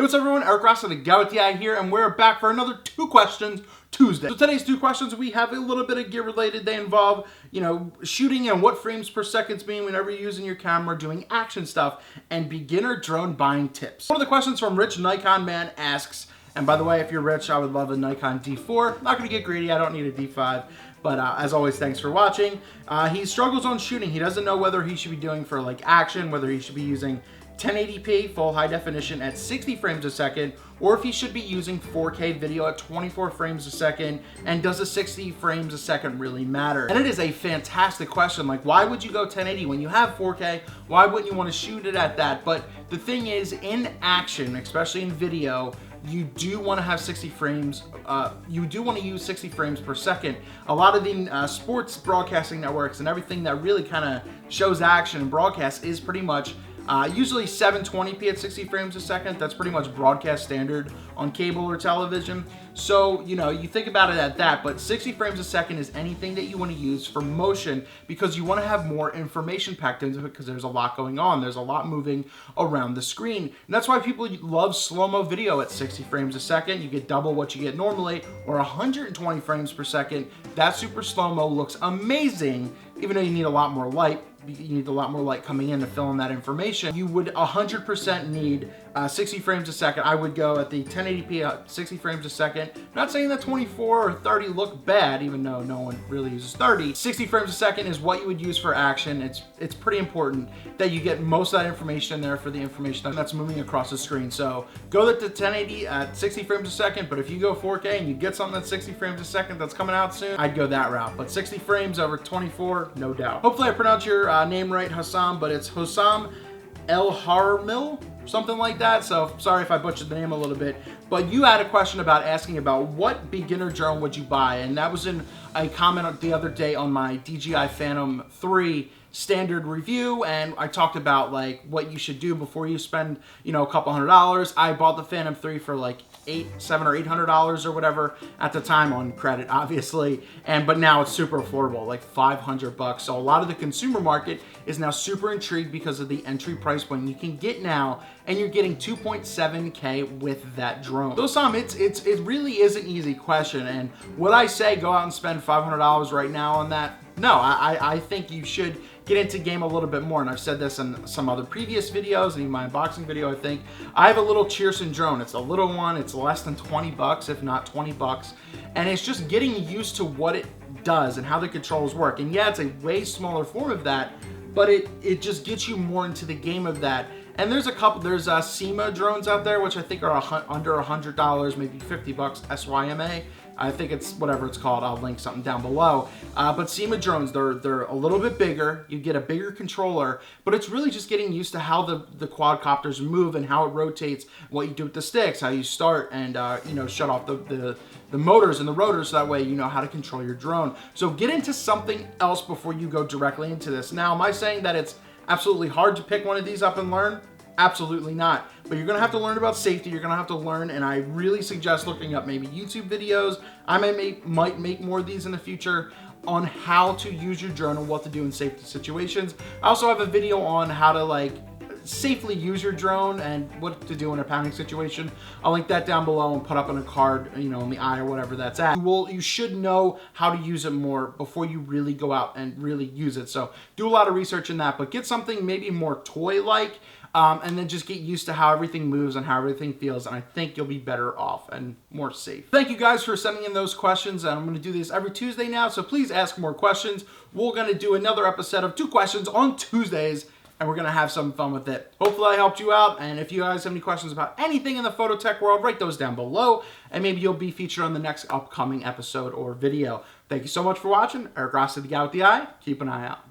what's up everyone, Eric Rossi, the guy with the eye here, and we're back for another 2 Questions Tuesday. So today's 2 questions, we have a little bit of gear related. They involve, shooting and what frames per second mean whenever you're using your camera, doing action stuff, and beginner drone buying tips. One of the questions from Rich Nikon Man asks, and by the way, if you're rich, I would love a Nikon D4. Not gonna get greedy, I don't need a D5. But as always, thanks for watching. He struggles on shooting. He doesn't know whether he should be doing for like action, whether he should be using 1080p full high definition at 60 frames a second, or if he should be using 4K video at 24 frames a second, and does a 60 frames a second really matter? And it is a fantastic question. Like, why would you go 1080 when you have 4K? Why wouldn't you want to shoot it at that? But the thing is, in action, especially in video, you do want to have 60 frames, you do want to use 60 frames per second. A lot of the sports broadcasting networks and everything that really kind of shows action and broadcast is pretty much usually 720p at 60 frames a second. That's pretty much broadcast standard on cable or television. So, you think about it at that, but 60 frames a second is anything that you want to use for motion because you want to have more information packed into it because there's a lot going on. There's a lot moving around the screen. And that's why people love slow-mo video at 60 frames a second. You get double what you get normally, or 120 frames per second. That super slow-mo looks amazing, even though you need a lot more light. You need a lot more light coming in to fill in that information. You would 100% need 60 frames a second. I would go at the 1080p at 60 frames a second. Not saying that 24 or 30 look bad, even though no one really uses 30. 60 frames a second is what you would use for action. It's pretty important that you get most of that information in there for the information that's moving across the screen. So go at the 1080 at 60 frames a second, but if you go 4K and you get something that's 60 frames a second that's coming out soon, I'd go that route. But 60 frames over 24, no doubt. Hopefully I pronounced your name right, Hassam, but it's Hossam El Harmil, something like that. So sorry if I butchered the name a little bit, but you had a question asking about what beginner drone would you buy, and that was in a comment the other day on my DJI Phantom 3 standard review, and I talked about like what you should do before you spend a couple $100s. I bought the Phantom 3 for like $700 or $800 or whatever at the time on credit, obviously, but now it's super affordable, like $500. So a lot of the consumer market is now super intrigued because of the entry price point you can get now, and you're getting 2.7K with that drone. So Sam, it really is an easy question, and would I say go out and spend $500 right now on that? No, I think you should get into game a little bit more, and I've said this in some other previous videos, and even my unboxing video, I think. I have a little Cheerson drone. It's a little one. It's less than 20 bucks, if not 20 bucks, and it's just getting used to what it does and how the controls work. And yeah, it's a way smaller form of that, but it just gets you more into the game of that. And there's Syma drones out there, which I think are under $100, maybe 50 bucks, Syma. I think it's whatever it's called. I'll link something down below. But Syma drones, they're a little bit bigger. You get a bigger controller, but it's really just getting used to how the quadcopters move and how it rotates, what you do with the sticks, how you start and shut off the motors and the rotors, so that way you know how to control your drone. So get into something else before you go directly into this. Now, am I saying that it's absolutely hard to pick one of these up and learn? Absolutely not. But you're gonna have to learn about safety. You're gonna have to learn, and I really suggest looking up maybe YouTube videos. I might make more of these in the future on how to use your drone and what to do in safety situations. I also have a video on how to safely use your drone and what to do in a pounding situation. I'll link that down below and put up on a card, in the eye or whatever that's at. You should know how to use it more before you really go out and really use it. So do a lot of research in that, but get something maybe more toy-like, and then just get used to how everything moves and how everything feels, and I think you'll be better off and more safe. Thank you guys for sending in those questions, and I'm going to do this every Tuesday now, so please ask more questions. We're going to do another episode of 2 Questions on Tuesdays, and we're going to have some fun with it. Hopefully I helped you out, and if you guys have any questions about anything in the photo tech world, write those down below, and maybe you'll be featured on the next upcoming episode or video. Thank you so much for watching. Eric Rossi, the guy with the eye. Keep an eye out.